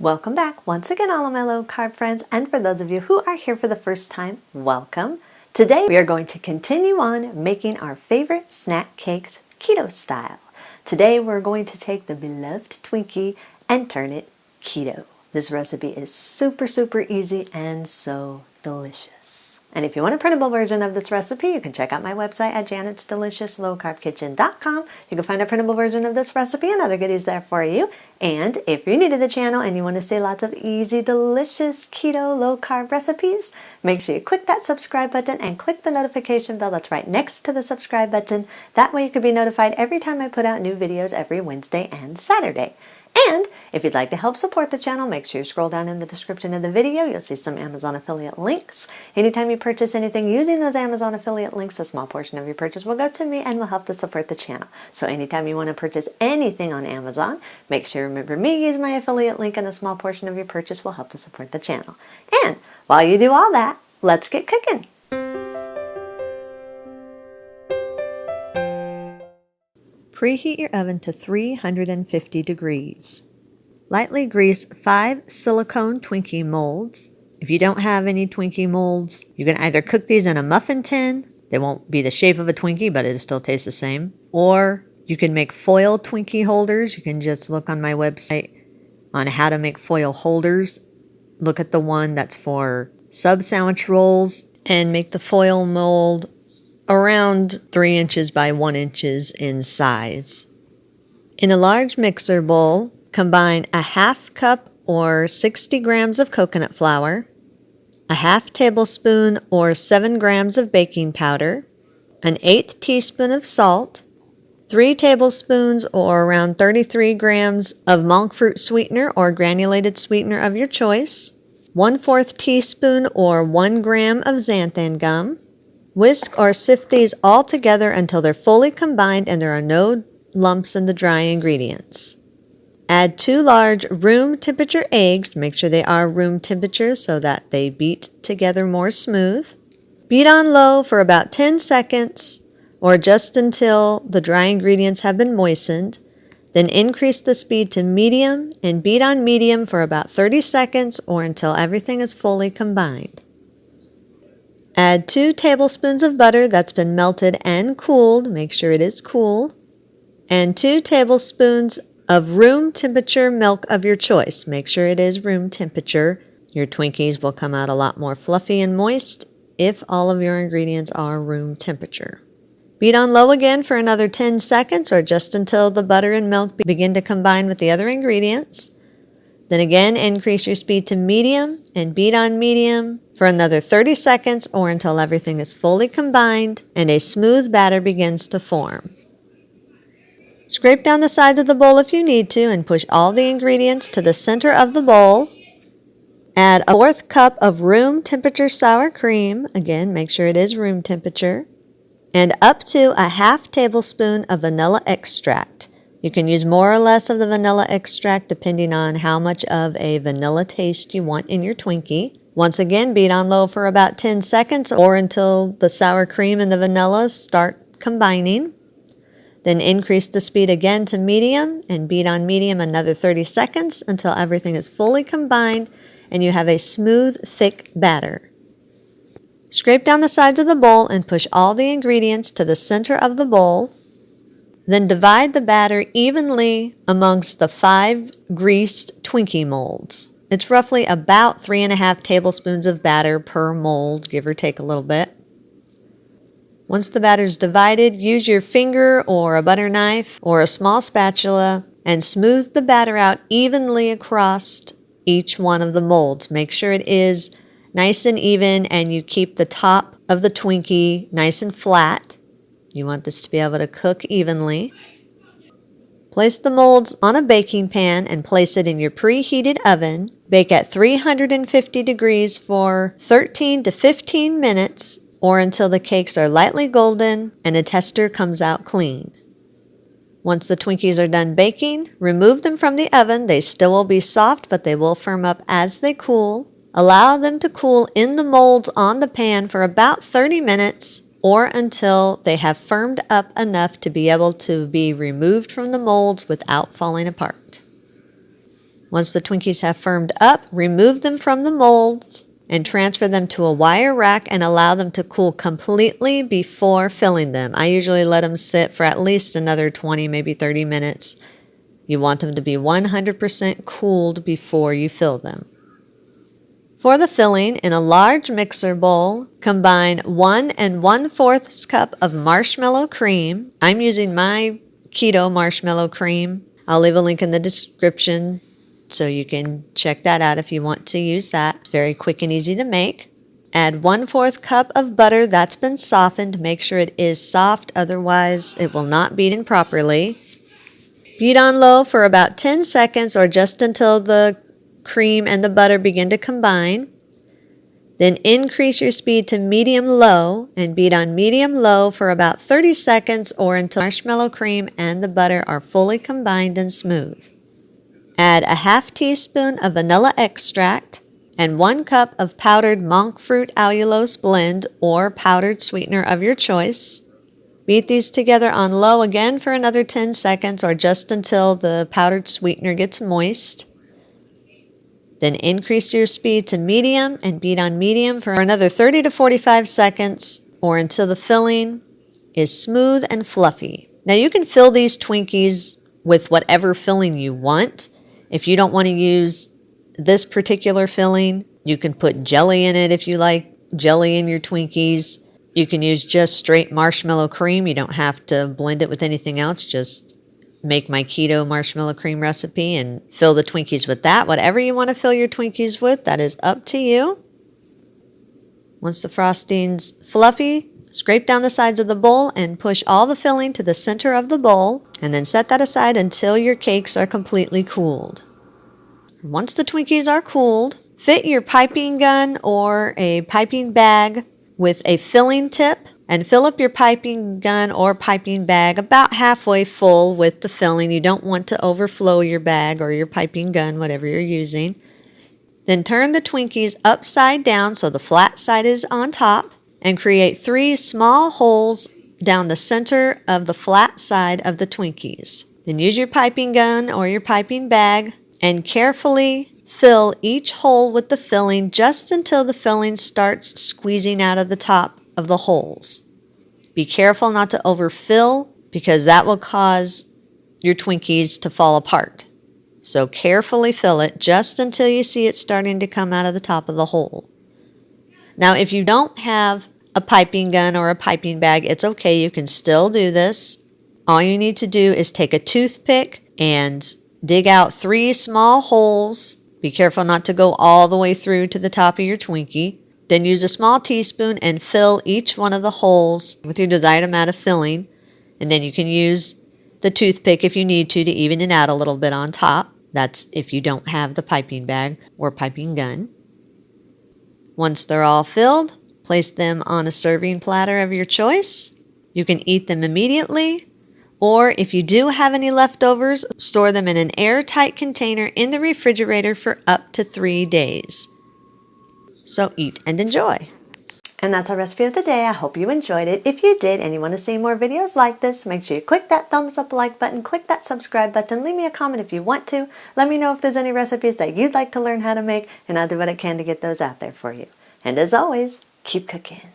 Welcome back once again, all of my low carb friends, and for those of you who are here for the first time, welcome. Today we are going to continue on making our favorite snack cakes keto style. Today we're going to take the beloved Twinkie and turn it keto. This recipe is super easy and so delicious. And if you want a printable version of this recipe, you can check out my website at janetsdeliciouslowcarbkitchen.com. You can find a printable version of this recipe and other goodies there for you. And if you're new to the channel and you want to see lots of easy, delicious keto low-carb recipes, make sure you click that subscribe button and click the notification bell that's right next to the subscribe button. That way you can be notified every time I put out new videos every Wednesday and Saturday. And if you'd like to help support the channel, make sure you scroll down in the description of the video. You'll see some Amazon affiliate links. Anytime you purchase anything using those Amazon affiliate links, a small portion of your purchase will go to me and will help to support the channel. So anytime you want to purchase anything on Amazon, make sure you remember me, use my affiliate link, and a small portion of your purchase will help to support the channel. And while you do all that, let's get cooking. Preheat your oven to 350 degrees. Lightly grease 5 silicone Twinkie molds. If you don't have any Twinkie molds, you can either cook these in a muffin tin. They won't be the shape of a Twinkie, but it'll still taste the same. Or you can make foil Twinkie holders. You can just look on my website on how to make foil holders. Look at the one that's for sub sandwich rolls and make the foil mold around 3 inches by 1 inches in size. In a large mixer bowl, combine a half cup or 60 grams of coconut flour, a half tablespoon or 7 grams of baking powder, an 1/8 teaspoon of salt, 3 tablespoons or around 33 grams of monk fruit sweetener or granulated sweetener of your choice, 1/4 teaspoon or 1 gram of xanthan gum. Whisk or sift these all together until they're fully combined and there are no lumps in the dry ingredients. Add 2 large room temperature eggs. Make sure they are room temperature so that they beat together more smooth. Beat on low for about 10 seconds or just until the dry ingredients have been moistened. Then increase the speed to medium and beat on medium for about 30 seconds or until everything is fully combined. Add 2 tablespoons of butter that's been melted and cooled. Make sure it is cool. And 2 tablespoons of room temperature milk of your choice. Make sure it is room temperature. Your Twinkies will come out a lot more fluffy and moist if all of your ingredients are room temperature. Beat on low again for another 10 seconds or just until the butter and milk begin to combine with the other ingredients. Then again, increase your speed to medium and beat on medium for another 30 seconds or until everything is fully combined and a smooth batter begins to form. Scrape down the sides of the bowl if you need to and push all the ingredients to the center of the bowl. Add a 1/4 cup of room temperature sour cream. Again, make sure it is room temperature. And up to a half tablespoon of vanilla extract. You can use more or less of the vanilla extract depending on how much of a vanilla taste you want in your Twinkie. Once again, beat on low for about 10 seconds or until the sour cream and the vanilla start combining. Then increase the speed again to medium and beat on medium another 30 seconds until everything is fully combined and you have a smooth, thick batter. Scrape down the sides of the bowl and push all the ingredients to the center of the bowl. Then divide the batter evenly amongst the 5 greased Twinkie molds. It's roughly about 3.5 tablespoons of batter per mold, give or take a little bit. Once the batter is divided, use your finger or a butter knife or a small spatula and smooth the batter out evenly across each one of the molds. Make sure it is nice and even and you keep the top of the Twinkie nice and flat. You want this to be able to cook evenly. Place the molds on a baking pan and place it in your preheated oven. Bake at 350 degrees for 13 to 15 minutes or until the cakes are lightly golden and a tester comes out clean. Once the Twinkies are done baking, remove them from the oven. They still will be soft, but they will firm up as they cool. Allow them to cool in the molds on the pan for about 30 minutes or until they have firmed up enough to be able to be removed from the molds without falling apart. Once the Twinkies have firmed up, remove them from the molds and transfer them to a wire rack and allow them to cool completely before filling them. I usually let them sit for at least another 20, maybe 30 minutes. You want them to be 100% cooled before you fill them. For the filling, in a large mixer bowl, combine 1 1/4 cup of marshmallow cream. I'm using my Keto marshmallow cream. I'll leave a link in the description so you can check that out if you want to use that. It's very quick and easy to make. Add 1/4 cup of butter that's been softened. Make sure it is soft, otherwise it will not beat in properly. Beat on low for about 10 seconds or just until the cream and the butter begin to combine. Then increase your speed to medium-low and beat on medium-low for about 30 seconds or until marshmallow cream and the butter are fully combined and smooth. Add a half teaspoon of vanilla extract and 1 cup of powdered monk fruit allulose blend or powdered sweetener of your choice. Beat these together on low again for another 10 seconds or just until the powdered sweetener gets moist. Then increase your speed to medium and beat on medium for another 30 to 45 seconds or until the filling is smooth and fluffy. Now you can fill these Twinkies with whatever filling you want. If you don't want to use this particular filling, you can put jelly in it if you like jelly in your Twinkies. You can use just straight marshmallow cream. You don't have to blend it with anything else. Just make my keto marshmallow cream recipe and fill the Twinkies with that. Whatever you want to fill your Twinkies with, that is up to you. Once the frosting's fluffy, scrape down the sides of the bowl and push all the filling to the center of the bowl, and then set that aside until your cakes are completely cooled. Once the Twinkies are cooled, fit your piping gun or a piping bag with a filling tip and fill up your piping gun or piping bag about halfway full with the filling. You don't want to overflow your bag or your piping gun, whatever you're using. Then turn the Twinkies upside down so the flat side is on top and create 3 small holes down the center of the flat side of the Twinkies. Then use your piping gun or your piping bag and carefully fill each hole with the filling just until the filling starts squeezing out of the top of the holes. Be careful not to overfill because that will cause your Twinkies to fall apart. So carefully fill it just until you see it starting to come out of the top of the hole. Now if you don't have a piping gun or a piping bag, it's okay, you can still do this. All you need to do is take a toothpick and dig out 3 small holes. Be careful not to go all the way through to the top of your Twinkie. Then use a small teaspoon and fill each one of the holes with your desired amount of filling. And then you can use the toothpick if you need to even it out a little bit on top. That's if you don't have the piping bag or piping gun. Once they're all filled, place them on a serving platter of your choice. You can eat them immediately, or if you do have any leftovers, store them in an airtight container in the refrigerator for up to 3 days. So eat and enjoy. And that's our recipe of the day. I hope you enjoyed it. If you did and you want to see more videos like this, make sure you click that thumbs up like button, click that subscribe button, leave me a comment if you want to. Let me know if there's any recipes that you'd like to learn how to make, and I'll do what I can to get those out there for you. And as always, keep cooking.